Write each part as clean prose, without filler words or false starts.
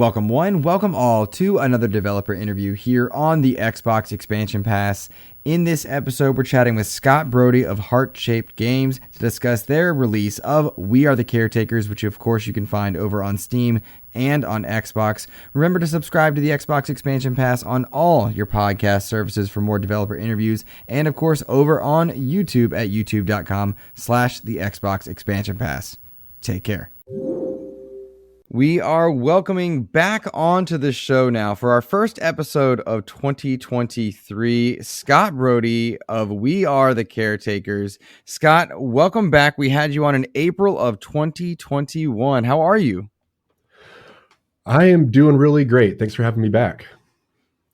Welcome one, welcome all to another developer interview here on the Xbox Expansion Pass. In this episode, we're chatting with Scott Brodie of Heart-Shaped Games to discuss their release of We Are The Caretakers, which of course you can find over on Steam and on Xbox. Remember to subscribe to the Xbox Expansion Pass on all your podcast services for more developer interviews, and of course over on YouTube at youtube.com/the Xbox Expansion Pass. Take care. We are welcoming back onto the show now for our first episode of 2023, Scott Brodie of We Are The Caretakers. Scott, welcome back. We had you on in April of 2021. How are you? I am doing really great. Thanks for having me back.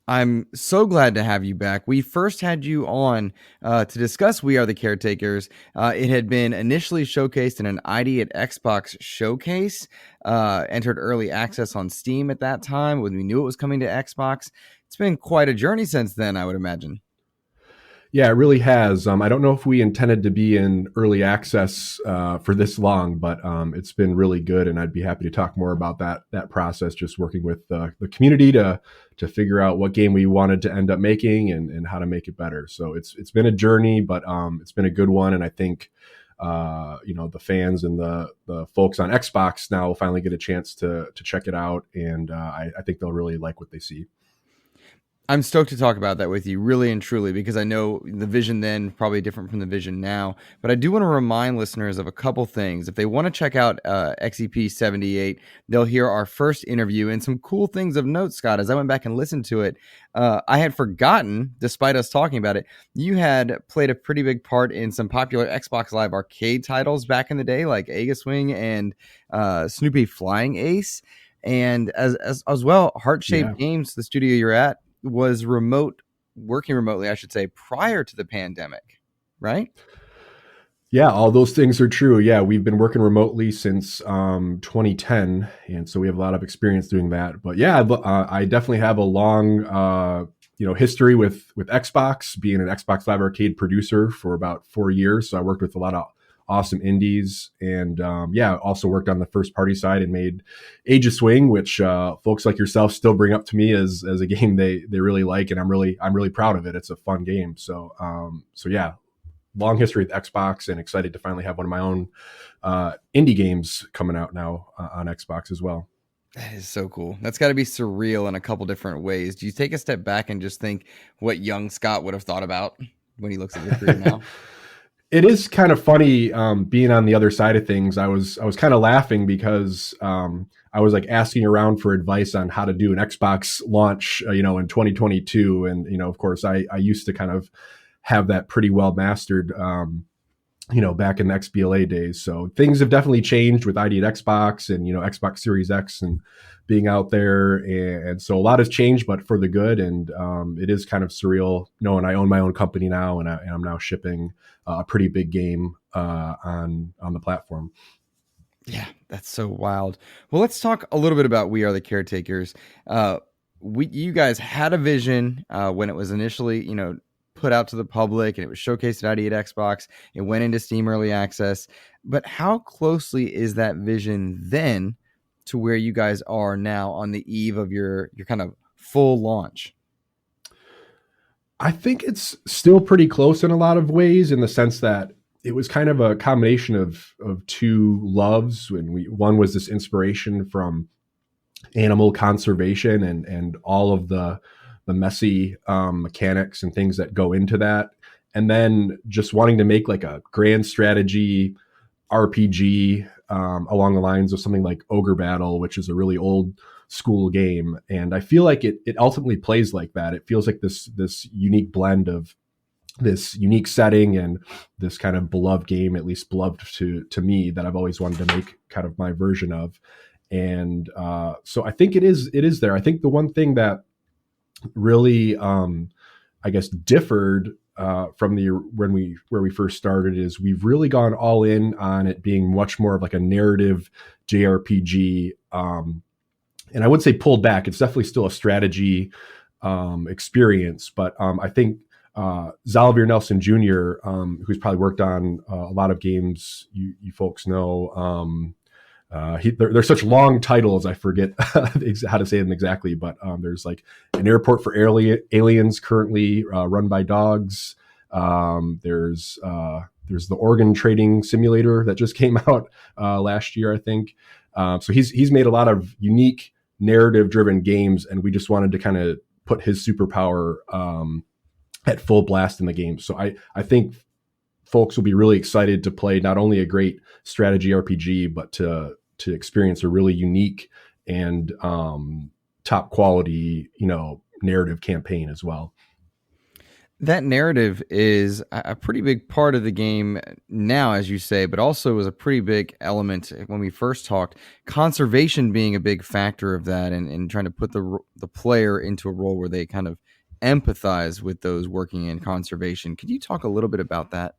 I'm so glad to have you back. We first had you on to discuss We Are The Caretakers. It had been initially showcased in an ID at Xbox showcase, entered early access on Steam at that time when we knew it was coming to Xbox. It's been quite a journey since then, I would imagine. Yeah, it really has. I don't know if we intended to be in early access for this long, but it's been really good, and I'd be happy to talk more about that process, just working with the community to figure out what game we wanted to end up making and how to make it better. So it's been a journey, but it's been a good one, and I think the fans and the folks on Xbox now will finally get a chance to check it out, and I think they'll really like what they see. I'm stoked to talk about that with you, really and truly, because I know the vision then probably different from the vision now. But I do want to remind listeners of a couple things. If they want to check out XEP78, they'll hear our first interview and some cool things of note, Scott. As I went back and listened to it, I had forgotten, despite us talking about it, you had played a pretty big part in some popular Xbox Live Arcade titles back in the day, like Aegis and Snoopy Flying Ace. And as well, Heart-Shaped Games, the studio you're at, was working remotely, I should say, prior to the pandemic, right? Yeah, all those things are true. Yeah, we've been working remotely since 2010, and so we have a lot of experience doing that. But yeah, I definitely have a long history with Xbox, being an Xbox Live Arcade producer for about 4 years. So I worked with a lot of awesome indies, and also worked on the first party side and made Aegis, which folks like yourself still bring up to me as a game they really like, and I'm really proud of it. It's a fun game. So yeah, long history with Xbox, and excited to finally have one of my own indie games coming out now on Xbox as well. That is so cool. That's got to be surreal in a couple different ways. Do you take a step back and just think what young Scott would have thought about when he looks at your career now? It is kind of funny being on the other side of things. I was kind of laughing because I was like asking around for advice on how to do an Xbox launch, in 2022, and of course I used to kind of have that pretty well mastered, back in the XBLA days. So things have definitely changed with ID at Xbox and Xbox Series X and being out there, and so a lot has changed, but for the good. And it is kind of surreal knowing I own my own company now, and I'm now shipping a pretty big game on the platform. Yeah, that's so wild. Well, let's talk a little bit about We Are The Caretakers. You guys had a vision when it was initially, put out to the public, and it was showcased at ID at Xbox. It went into Steam Early Access. But how closely is that vision then to where you guys are now on the eve of your kind of full launch? I think it's still pretty close in a lot of ways, in the sense that it was kind of a combination of two loves. One was this inspiration from animal conservation and all of the messy mechanics and things that go into that, and then just wanting to make like a grand strategy RPG along the lines of something like Ogre Battle, which is a really old school game. And I feel like it ultimately plays like that. It feels like this unique blend of this unique setting and this kind of beloved game, at least beloved to me, that I've always wanted to make kind of my version of. And so I think it is there. I think the one thing that really I guess differed from where we first started is we've really gone all in on it being much more of like a narrative JRPG, and I would say pulled back. It's definitely still a strategy experience, but I think Xavier Nelson Jr., who's probably worked on a lot of games you folks know, They're such long titles, I forget how to say them exactly. But there's like an airport for aliens currently run by dogs. There's the organ trading simulator that just came out last year, I think. So he's made a lot of unique narrative-driven games, and we just wanted to kind of put his superpower at full blast in the game. So I think folks will be really excited to play not only a great strategy RPG, but to experience a really unique and top quality, narrative campaign as well. That narrative is a pretty big part of the game now, as you say, but also was a pretty big element when we first talked. Conservation being a big factor of that, and trying to put the player into a role where they kind of empathize with those working in conservation. Could you talk a little bit about that?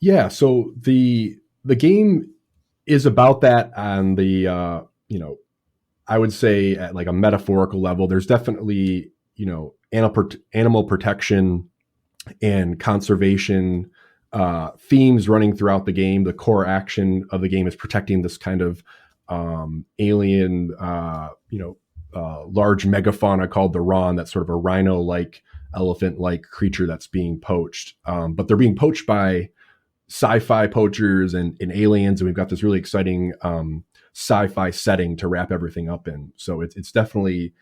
Yeah, so the game is about that on the I would say at like a metaphorical level. There's definitely animal protection and conservation themes running throughout the game. The core action of the game is protecting this kind of alien, large megafauna called the Ron. That's sort of a rhino-like, elephant-like creature that's being poached. But they're being poached by sci-fi poachers and aliens, and we've got this really exciting sci-fi setting to wrap everything up in. So it's definitely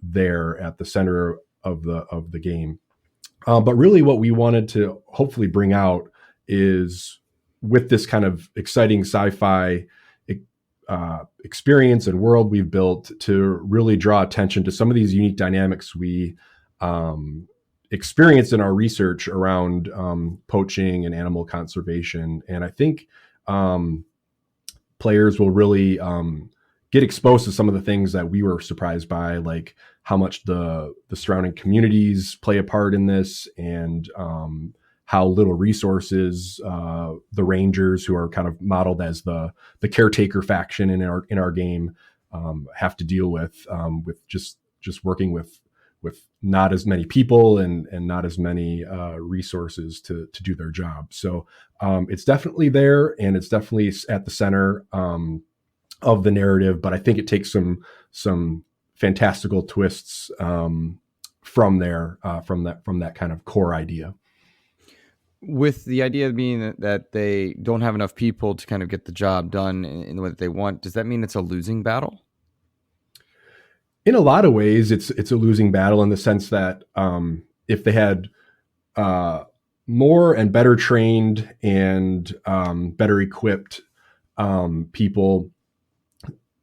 there at the center of the game. But really what we wanted to hopefully bring out is, with this kind of exciting sci-fi experience and world we've built, to really draw attention to some of these unique dynamics we experienced in our research around poaching and animal conservation. And I think players will really get exposed to some of the things that we were surprised by, like how much the surrounding communities play a part in this, and how little resources the Rangers, who are kind of modeled as the caretaker faction in our game, have to deal with just working with not as many people and not as many resources to do their job. So it's definitely there, and it's definitely at the center of the narrative. But I think it takes some fantastical twists from there, from that kind of core idea. With the idea being that they don't have enough people to kind of get the job done in the way that they want, does that mean it's a losing battle? In a lot of ways, it's a losing battle, in the sense that if they had more and better trained and better equipped people,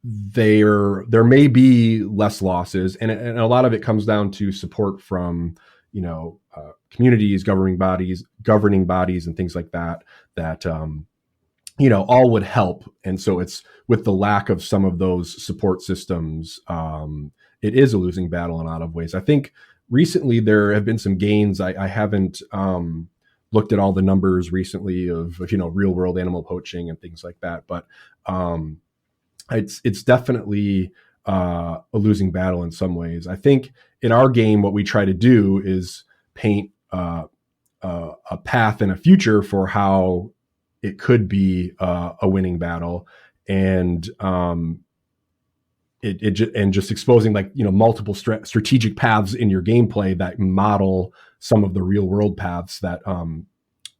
there may be less losses, and a lot of it comes down to support from communities, governing bodies, and things like that all would help. And so it's with the lack of some of those support systems, it is a losing battle in a lot of ways. I think recently there have been some gains. I haven't looked at all the numbers recently of real world animal poaching and things like that, but it's definitely a losing battle in some ways. I think in our game, what we try to do is paint a path and a future for how it could be a winning battle, and and just exposing multiple strategic paths in your gameplay that model some of the real world paths that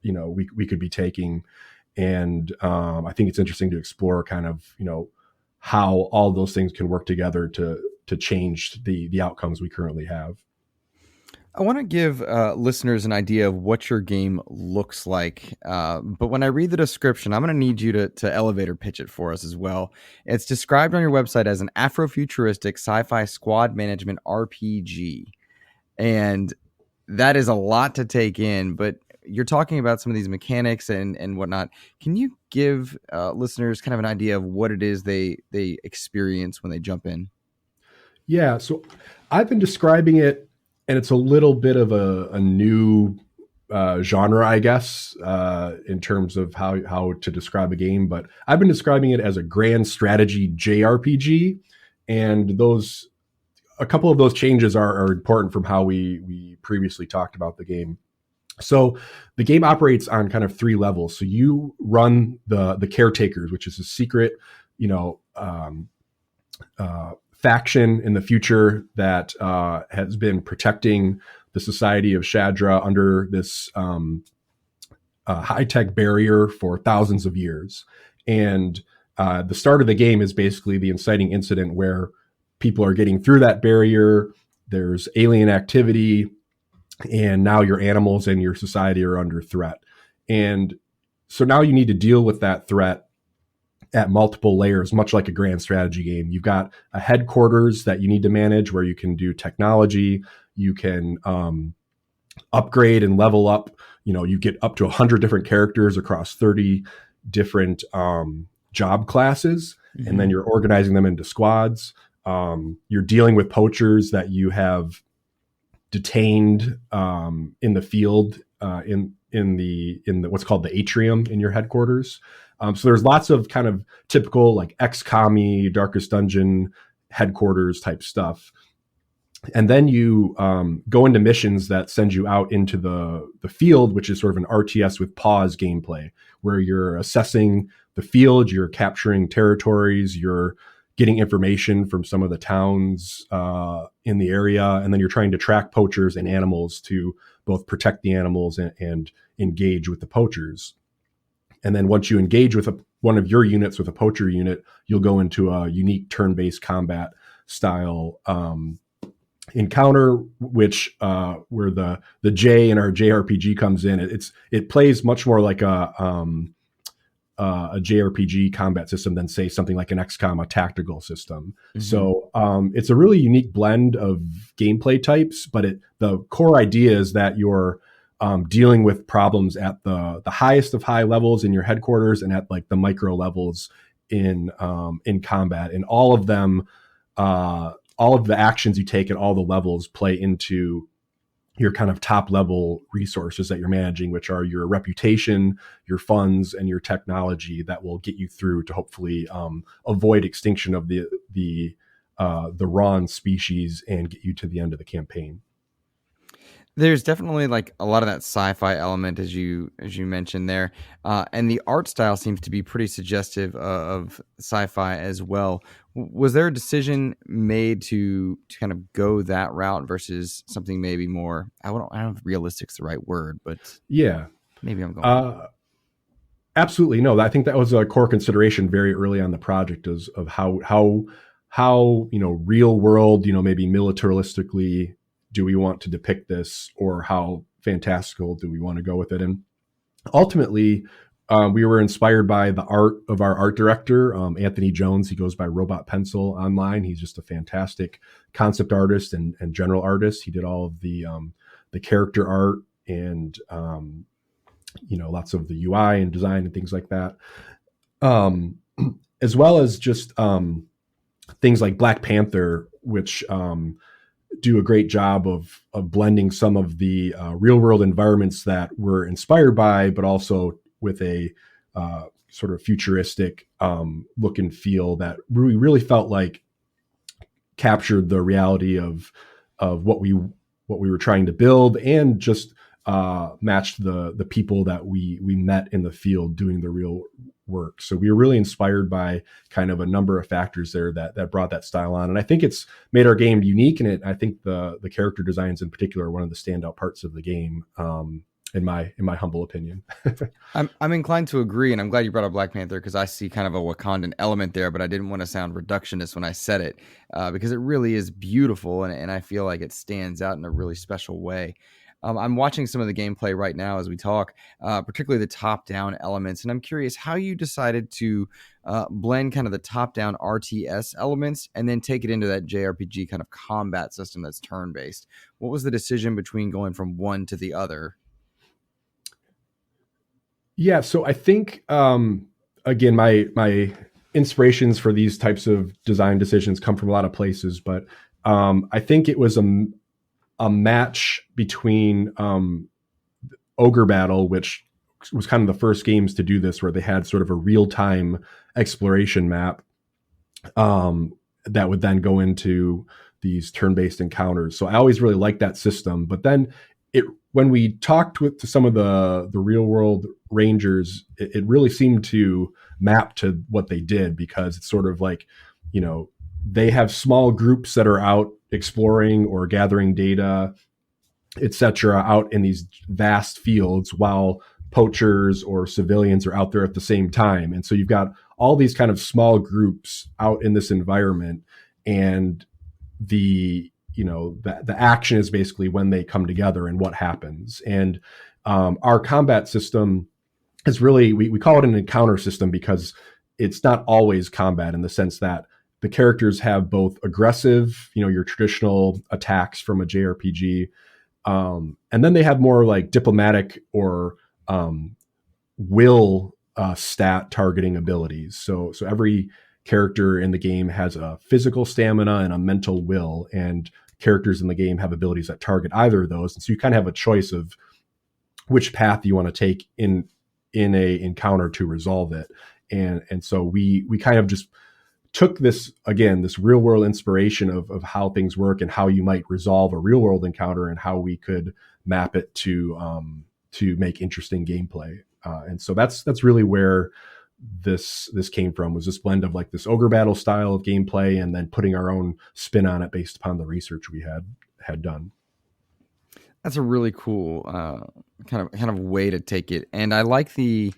we could be taking. And I think it's interesting to explore kind of how all those things can work together to change the outcomes we currently have. I want to give listeners an idea of what your game looks like. But when I read the description, I'm going to need you to elevator pitch it for us as well. It's described on your website as an Afrofuturistic sci-fi squad management RPG. And that is a lot to take in, but you're talking about some of these mechanics and whatnot. Can you give listeners kind of an idea of what it is they experience when they jump in? Yeah, so I've been describing it, and it's a little bit of a new genre, I guess, in terms of how to describe a game. But I've been describing it as a grand strategy JRPG, and a couple of those changes are important from how we previously talked about the game. So the game operates on kind of three levels. So you run the caretakers, which is a secret, you know, faction in the future that has been protecting the society of Shadra under this high-tech barrier for thousands of years. And the start of the game is basically the inciting incident where people are getting through that barrier. There's alien activity, and now your animals and your society are under threat. And so now you need to deal with that threat at multiple layers, much like a grand strategy game. You've got a headquarters that you need to manage where you can do technology, you can upgrade and level up. You know, you get up to 100 different characters across 30 different job classes, and then you're organizing them into squads. You're dealing with poachers that you have detained in the field in the what's called the atrium in your headquarters. So there's lots of kind of typical like XCOM-y, Darkest Dungeon headquarters type stuff. And then you go into missions that send you out into the field, which is sort of an RTS-with-pause gameplay, where you're assessing the field, you're capturing territories, you're getting information from some of the towns in the area, and then you're trying to track poachers and animals to both protect the animals and engage with the poachers. And then once you engage with one of your units with a poacher unit, you'll go into a unique turn-based combat style encounter, which where the J in our JRPG comes in. It plays much more like a JRPG combat system than say something like an XCOM, a tactical system. So it's a really unique blend of gameplay types, but the core idea is that you're dealing with problems at the highest of high levels in your headquarters and at like the micro levels in combat, and all of them, all of the actions you take at all the levels play into your kind of top level resources that you're managing, which are your reputation, your funds, and your technology that will get you through to hopefully avoid extinction of the Ron species and get you to the end of the campaign. There's definitely like a lot of that sci-fi element as you mentioned there, and the art style seems to be pretty suggestive of sci-fi as well. Was there a decision made to kind of go that route versus something maybe more? I don't know if realistic's the right word, but yeah, maybe I'm going. Absolutely no. I think that was a core consideration very early on the project of how real world, maybe militaristically do we want to depict this, or how fantastical do we want to go with it? And ultimately, we were inspired by the art of our art director, Anthony Jones. He goes by Robot Pencil online. He's just a fantastic concept artist and general artist. He did all of the character art and lots of the UI and design and things like that, as well as just things like Black Panther, which do a great job of blending some of the real world environments that we're inspired by, but also with a sort of futuristic look and feel that we really felt like captured the reality of what we were trying to build, and just matched the people that we met in the field doing the real work. So we were really inspired by kind of a number of factors there that brought that style on. And I think it's made our game unique. And I think the character designs in particular are one of the standout parts of the game, in my humble opinion. I'm inclined to agree, and I'm glad you brought up Black Panther because I see kind of a Wakandan element there, but I didn't want to sound reductionist when I said it, because it really is beautiful, and I feel like it stands out in a really special way. I'm watching some of the gameplay right now as we talk, particularly the top-down elements, and I'm curious how you decided to blend kind of the top-down RTS elements and then take it into that JRPG kind of combat system that's turn-based. What was the decision between going from one to the other? Yeah, so I think, again, my inspirations for these types of design decisions come from a lot of places, but I think it was a match between Ogre Battle, which was kind of the first games to do this, where they had sort of a real-time exploration map that would then go into these turn-based encounters. So I always really liked that system, but then when we talked to some of the real world rangers, it really seemed to map to what they did, because it's sort of like, they have small groups that are out exploring or gathering data, etc., out in these vast fields, while poachers or civilians are out there at the same time. And so you've got all these kind of small groups out in this environment, and the action is basically when they come together and what happens. And our combat system is really, we call it an encounter system, because it's not always combat, in the sense that the characters have both aggressive, your traditional attacks from a JRPG, and then they have more like diplomatic or will stat targeting abilities. So every character in the game has a physical stamina and a mental will, and characters in the game have abilities that target either of those. And so you kind of have a choice of which path you want to take in a encounter to resolve it. And so we kind of just took this real world inspiration of how things work and how you might resolve a real world encounter, and how we could map it to make interesting gameplay. And so that's really where this came from, was this blend of like this ogre battle style of gameplay, and then putting our own spin on it based upon the research we had done. That's a really cool kind of way to take it, and I like the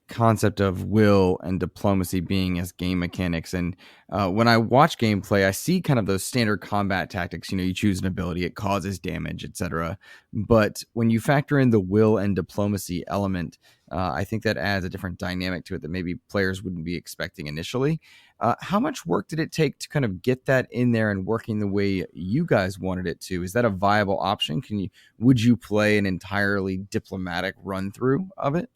concept of will and diplomacy being as game mechanics. And when I watch gameplay, I see kind of those standard combat tactics. You choose an ability, it causes damage, etc. But when you factor in the will and diplomacy element, I think that adds a different dynamic to it that maybe players wouldn't be expecting initially. How much work did it take to kind of get that in there and working the way you guys wanted it to? Is that a viable option? Would you play an entirely diplomatic run through of it?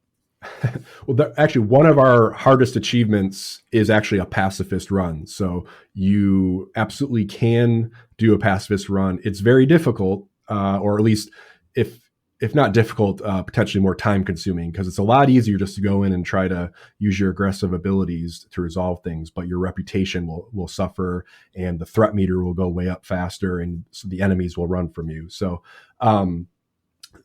Well, actually, one of our hardest achievements is actually a pacifist run. So you absolutely can do a pacifist run. It's very difficult, or at least if not difficult, potentially more time consuming, because it's a lot easier just to go in and try to use your aggressive abilities to resolve things, but your reputation will suffer, and the threat meter will go way up faster, and so the enemies will run from you. So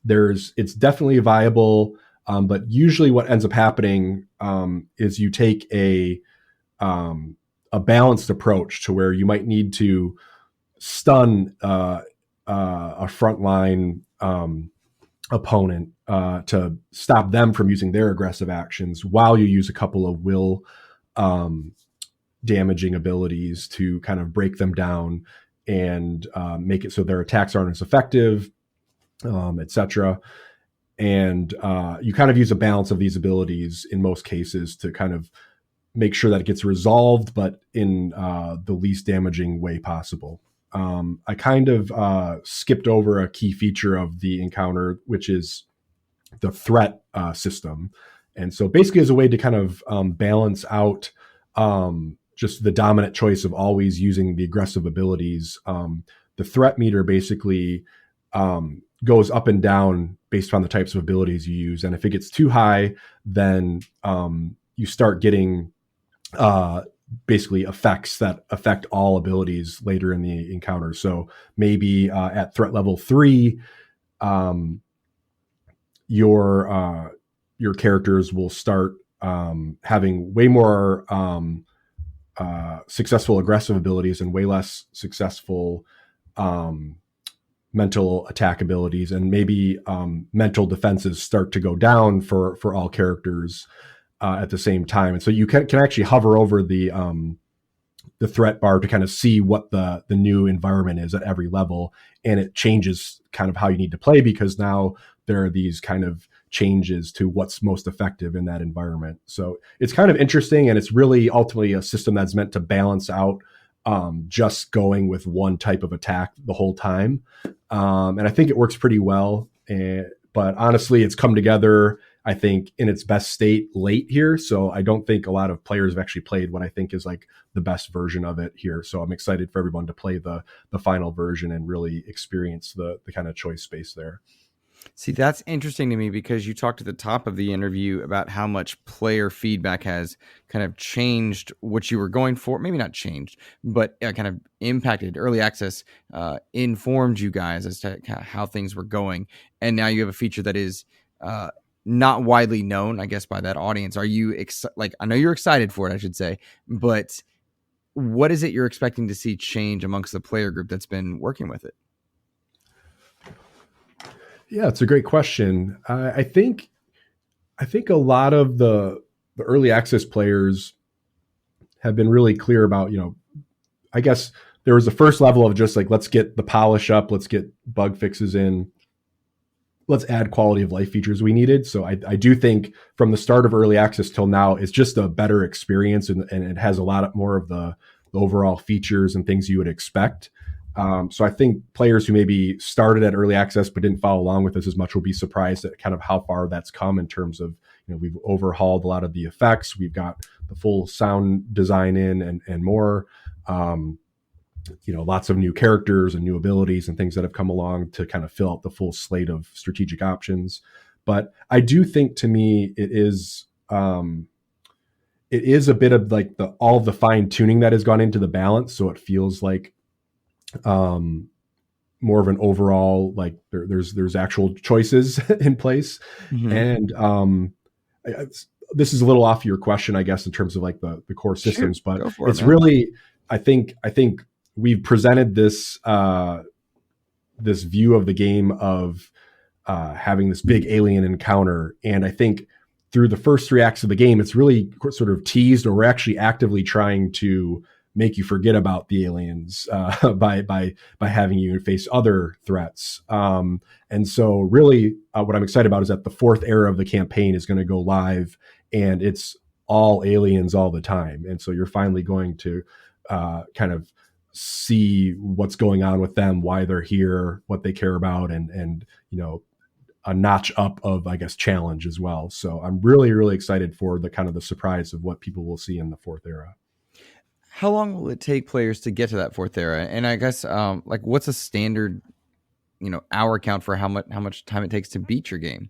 it's definitely viable. But usually what ends up happening is you take a balanced approach, to where you might need to stun a frontline opponent to stop them from using their aggressive actions, while you use a couple of will damaging abilities to kind of break them down and make it so their attacks aren't as effective, etc. And you kind of use a balance of these abilities in most cases to kind of make sure that it gets resolved, but in the least damaging way possible. I kind of skipped over a key feature of the encounter, which is the threat system. And so basically, as a way to kind of balance out just the dominant choice of always using the aggressive abilities, the threat meter basically goes up and down based on the types of abilities you use. And if it gets too high, then you start getting basically effects that affect all abilities later in the encounter. So maybe at threat level 3, your characters will start having way more successful aggressive abilities and way less successful mental attack abilities, and maybe mental defenses start to go down for all characters at the same time. And so you can actually hover over the threat bar to kind of see what the new environment is at every level, and it changes kind of how you need to play, because now there are these kind of changes to what's most effective in that environment. So it's kind of interesting, and it's really ultimately a system that's meant to balance out just going with one type of attack the whole time. And I think it works pretty well. But honestly, it's come together, I think, in its best state late here. So I don't think a lot of players have actually played what I think is like the best version of it here. So I'm excited for everyone to play the final version and really experience the kind of choice space there. See, that's interesting to me because you talked at the top of the interview about how much player feedback has kind of changed what you were going for. Maybe not changed, but kind of impacted early access, informed you guys as to how things were going. And now you have a feature that is uh, not widely known, I guess, by that audience. Are you like, I know you're excited for it, I should say, but what is it you're expecting to see change amongst the player group that's been working with it? Yeah, it's a great question. I think a lot of the early access players have been really clear about, I guess there was the first level of just like, let's get the polish up, let's get bug fixes in, let's add quality of life features we needed. So I do think from the start of early access till now, it's just a better experience, and it has a lot more of the overall features and things you would expect. So I think players who maybe started at early access but didn't follow along with us as much will be surprised at kind of how far that's come in terms of, we've overhauled a lot of the effects. We've got the full sound design in and more. Lots of new characters and new abilities and things that have come along to kind of fill out the full slate of strategic options. But I do think, to me, it is a bit of like all of the fine tuning that has gone into the balance. So it feels like more of an overall, like there's actual choices in place. Mm-hmm. And this is a little off your question, I guess, in terms of like the core systems, but it's really, I think we've presented this this view of the game of having this big alien encounter, and I think through the first 3 acts of the game, it's really sort of teased, or we're actually actively trying to make you forget about the aliens by having you face other threats. And so really what I'm excited about is that the 4th era of the campaign is going to go live, and it's all aliens all the time. And so you're finally going to kind of see what's going on with them, why they're here, what they care about, and a notch up of, I guess, challenge as well. So I'm really, really excited for the kind of the surprise of what people will see in the 4th era. How long will it take players to get to that 4th era? And I guess like, what's a standard hour count for how much time it takes to beat your game?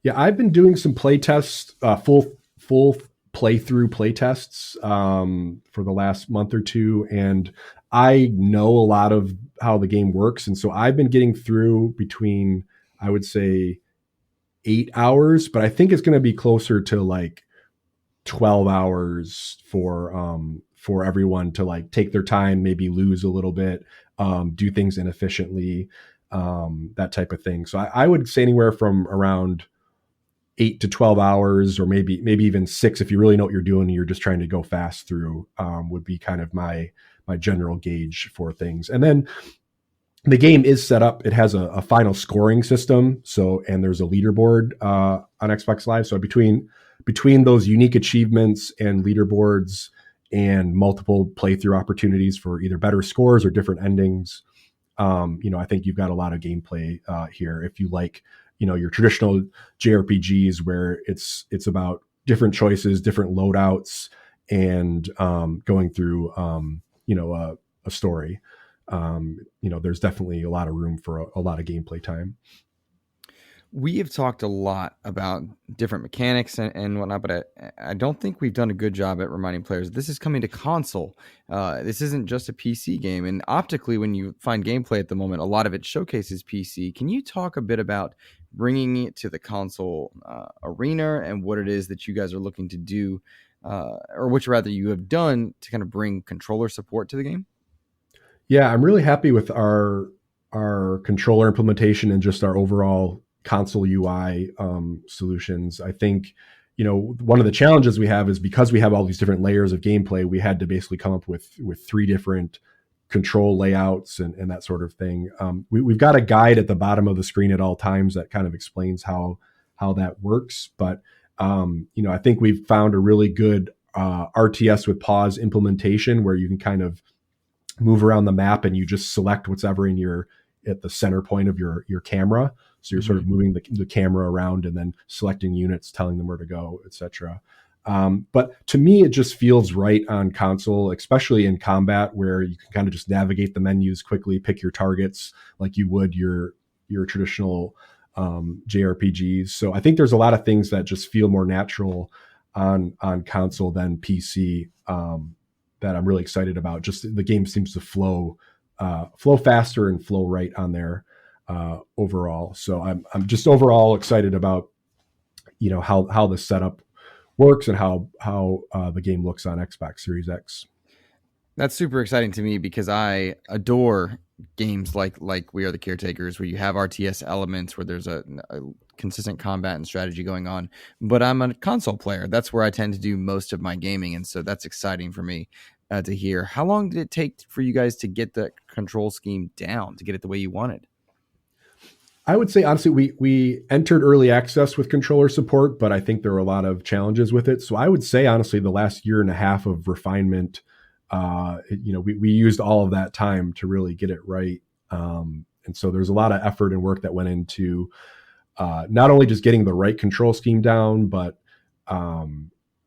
Yeah, I've been doing some play tests, full playthrough play tests for the last month or two, and I know a lot of how the game works, and so I've been getting through between, I would say, 8 hours, but I think it's going to be closer to like 12 hours for everyone to like take their time, maybe lose a little bit, do things inefficiently, that type of thing. So I would say anywhere from around 8 to 12 hours, or maybe even 6 if you really know what you're doing and you're just trying to go fast through, would be kind of my general gauge for things. And then the game is set up. It has a final scoring system. So, and there's a leaderboard on Xbox Live. So between those unique achievements and leaderboards and multiple playthrough opportunities for either better scores or different endings, I think you've got a lot of gameplay here. If you like, your traditional JRPGs where it's about different choices, different loadouts, and going through, a story. There's definitely a lot of room for a lot of gameplay time. We have talked a lot about different mechanics and whatnot, but I don't think we've done a good job at reminding players this is coming to console. This isn't just a PC game. And optically, when you find gameplay at the moment, a lot of it showcases PC. Can you talk a bit about bringing it to the console arena and what it is that you guys are looking to do, or which rather you have done to kind of bring controller support to the game? Yeah, I'm really happy with our controller implementation and just our overall console UI solutions. I think, one of the challenges we have is because we have all these different layers of gameplay, we had to basically come up with 3 different control layouts and that sort of thing. We've got a guide at the bottom of the screen at all times that kind of explains how that works. But, I think we've found a really good RTS-with-pause implementation where you can kind of move around the map and you just select what's ever at the center point of your camera. So you're sort of moving the camera around and then selecting units, telling them where to go, etc. But to me, it just feels right on console, especially in combat, where you can kind of just navigate the menus quickly, pick your targets like you would your your traditional JRPGs. So I think there's a lot of things that just feel more natural on console than PC that I'm really excited about. Just the game seems to flow faster and flow right on there overall. So I'm just overall excited about how the setup works and how the game looks on Xbox Series X. That's super exciting to me because I adore games like We Are The Caretakers, where you have RTS elements, where there's a consistent combat and strategy going on. But I'm a console player. That's where I tend to do most of my gaming, and so that's exciting for me to hear. How long did it take for you guys to get the control scheme down, to get it the way you wanted? I would say, honestly, we entered early access with controller support, but I think there were a lot of challenges with it. So I would say, honestly, the last year and a half of refinement, we used all of that time to really get it right. And so there's a lot of effort and work that went into not only just getting the right control scheme down, but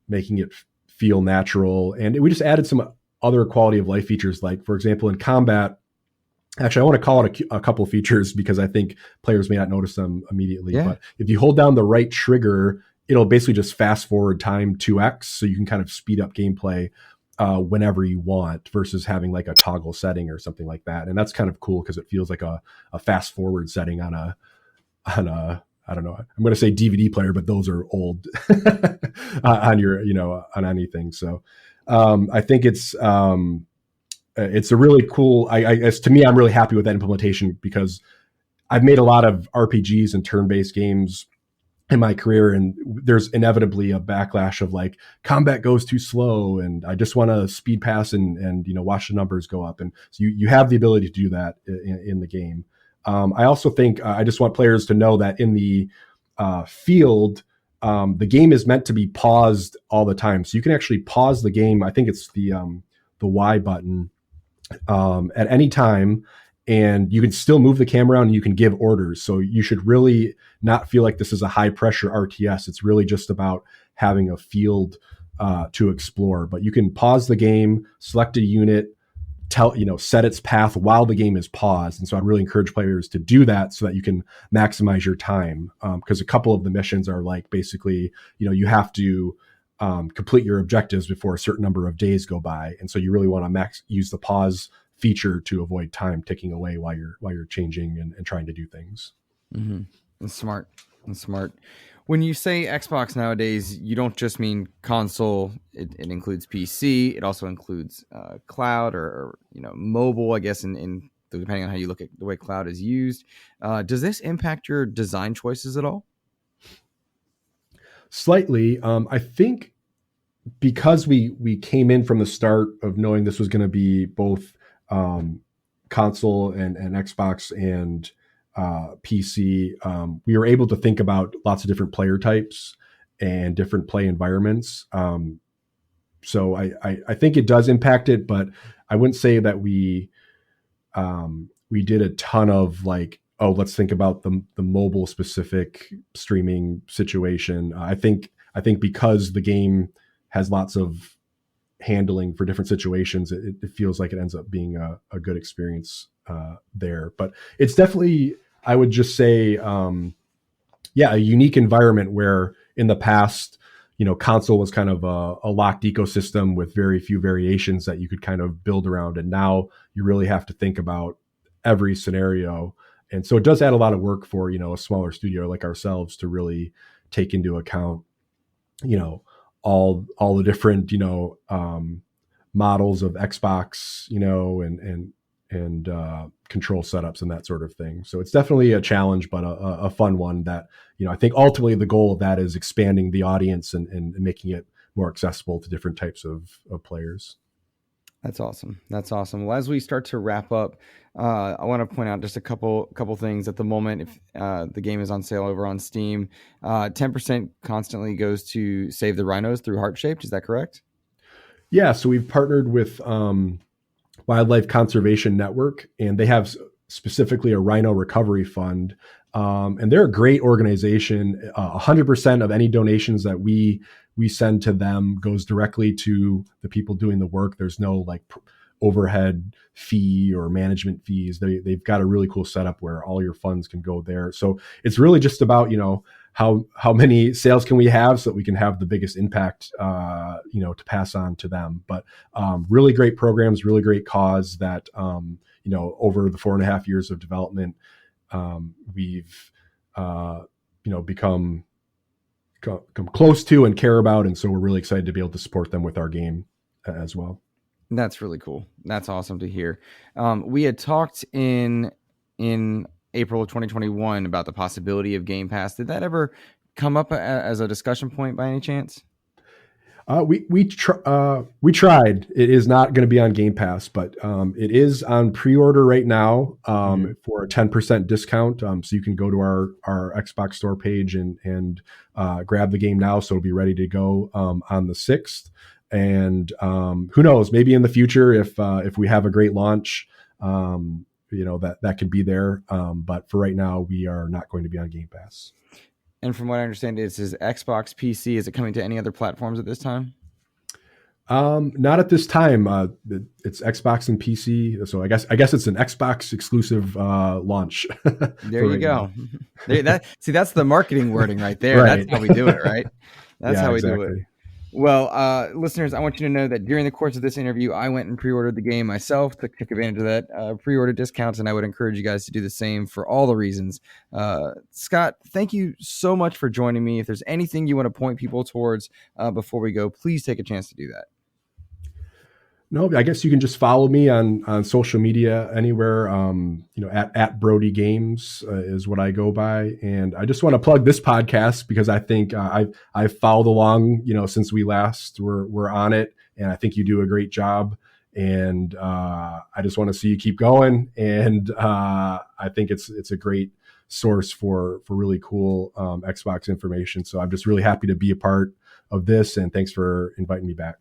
making it feel natural. And we just added some other quality of life features, like, for example, in combat. Actually, I want to call it a couple features because I think players may not notice them immediately. Yeah. But if you hold down the right trigger, it'll basically just fast forward time 2x. So you can kind of speed up gameplay whenever you want versus having like a toggle setting or something like that. And that's kind of cool because it feels like a fast forward setting on a, I don't know, I'm going to say DVD player, but those are old on your, on anything. So I think it's a really cool, to me, I'm really happy with that implementation because I've made a lot of RPGs and turn-based games in my career, and there's inevitably a backlash of like combat goes too slow and I just want to speed pass and watch the numbers go up. And so you have the ability to do that in the game. I also think I just want players to know that in the field, the game is meant to be paused all the time. So you can actually pause the game. I think it's the Y button at any time, and you can still move the camera around and you can give orders. So you should really not feel like this is a high pressure RTS. It's really just about having a field to explore. But you can pause the game, select a unit, set its path while the game is paused. And so I'd really encourage players to do that so that you can maximize your time. Because a couple of the missions are like basically, you have to complete your objectives before a certain number of days go by. And so you really want to use the pause feature to avoid time ticking away while you're changing and trying to do things. Mm-hmm. That's smart. When you say Xbox nowadays, you don't just mean console. It includes PC. It also includes cloud or mobile, I guess, in depending on how you look at the way cloud is used. Does this impact your design choices at all? Slightly. I think because we came in from the start of knowing this was going to be both console and Xbox and PC, we were able to think about lots of different player types and different play environments. So I think it does impact it, but I wouldn't say that we did a ton of like, oh, let's think about the mobile specific streaming situation. I think because the game has lots of handling for different situations, it feels like it ends up being a good experience there. But it's definitely, I would just say, a unique environment where in the past, console was kind of a locked ecosystem with very few variations that you could kind of build around. And now you really have to think about every scenario. And so it does add a lot of work for, a smaller studio like ourselves to really take into account, all the different, models of Xbox, and control setups and that sort of thing. So it's definitely a challenge, but a fun one that, I think ultimately the goal of that is expanding the audience and making it more accessible to different types of players. That's awesome. Well, as we start to wrap up, I want to point out just a couple things. At the moment, if the game is on sale over on Steam, 10% constantly goes to save the rhinos through Heart-Shaped. Is that correct? Yeah. So we've partnered with Wildlife Conservation Network, and they have specifically a rhino recovery fund. And they're a great organization. 100% of any donations that we send to them goes directly to the people doing the work. There's no like overhead fee or management fees. They've got a really cool setup where all your funds can go there. So it's really just about, how many sales can we have so that we can have the biggest impact, to pass on to them. But really great programs, really great cause that, over the 4.5 years of development, we've, become close to and care about. And so we're really excited to be able to support them with our game as well. That's really cool. That's awesome to hear. We had talked in April of 2021 about the possibility of Game Pass. Did that ever come up as a discussion point by any chance? We tried. It is not going to be on Game Pass, but it is on pre-order right now for a 10% discount. So you can go to our Xbox Store page and grab the game now. So it'll be ready to go on the 6th. And who knows? Maybe in the future, if we have a great launch, that could be there. But for right now, we are not going to be on Game Pass. And from what I understand, it's Xbox PC. Is it coming to any other platforms at this time? Not at this time. It's Xbox and PC. So I guess it's an Xbox exclusive launch. There you go. That's the marketing wording right there. Right. That's how we do it, right? That's how we do it. Well, listeners, I want you to know that during the course of this interview, I went and pre-ordered the game myself to take advantage of that pre-order discounts, and I would encourage you guys to do the same for all the reasons. Scott, thank you so much for joining me. If there's anything you want to point people towards before we go, please take a chance to do that. No, I guess you can just follow me on social media anywhere. At Brodie Games is what I go by, and I just want to plug this podcast because I think I've followed along, since we last were on it, and I think you do a great job. And I just want to see you keep going, and I think it's a great source for really cool Xbox information. So I'm just really happy to be a part of this, and thanks for inviting me back.